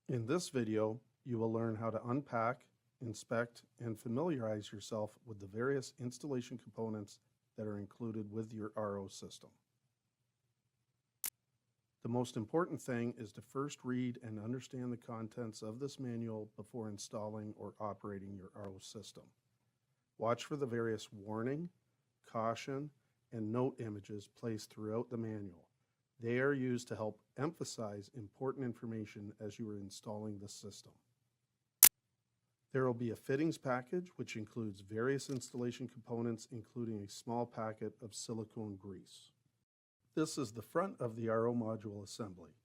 In this video, you will learn how to unpack, inspect, and familiarize yourself with the various installation components that are included with your RO system. The most important thing is to first read and understand the contents of this manual before installing or operating your RO system. Watch for the various warning, caution, and note images placed throughout the manual. They are used to help emphasize important information as you are installing the system. There will be a fittings package which includes various installation components, including a small packet of silicone grease. This is the front of the RO module assembly.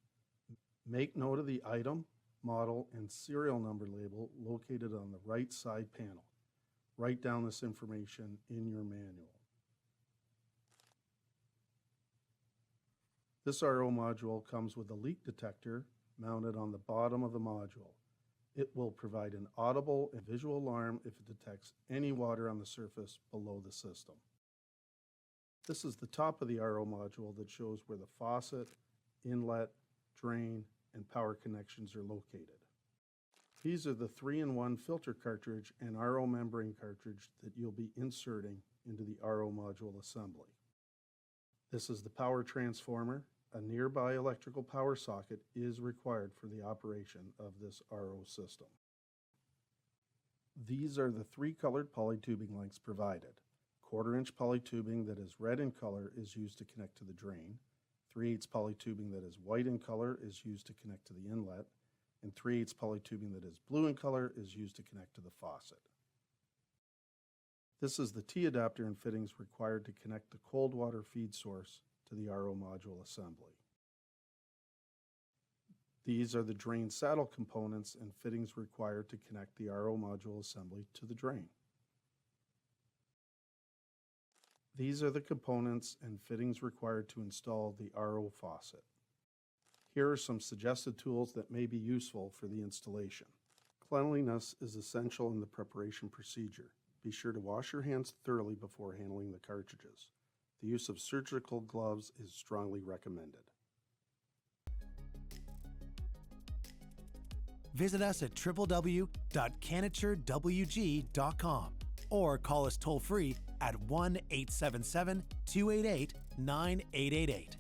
Make note of the item, model, and serial number label located on the right side panel. Write down this information in your manual. This RO module comes with a leak detector mounted on the bottom of the module. It will provide an audible and visual alarm if it detects any water on the surface below the system. This is the top of the RO module that shows where the faucet, inlet, drain, and power connections are located. These are the 3-in-1 filter cartridge and RO membrane cartridge that you'll be inserting into the RO module assembly. This is the power transformer. A nearby electrical power socket is required for the operation of this RO system. These are the 3 colored polytubing lengths provided. 1/4-inch polytubing that is red in color is used to connect to the drain. 3/8 polytubing that is white in color is used to connect to the inlet. And 3/8 polytubing that is blue in color is used to connect to the faucet. This is the T-adapter and fittings required to connect the cold water feed source to the RO module assembly. These are the drain saddle components and fittings required to connect the RO module assembly to the drain. These are the components and fittings required to install the RO faucet. Here are some suggested tools that may be useful for the installation. Cleanliness is essential in the preparation procedure. Be sure to wash your hands thoroughly before handling the cartridges. The use of surgical gloves is strongly recommended. Visit us at www.CanatureWG.com or call us toll-free at 1-877-288-9888.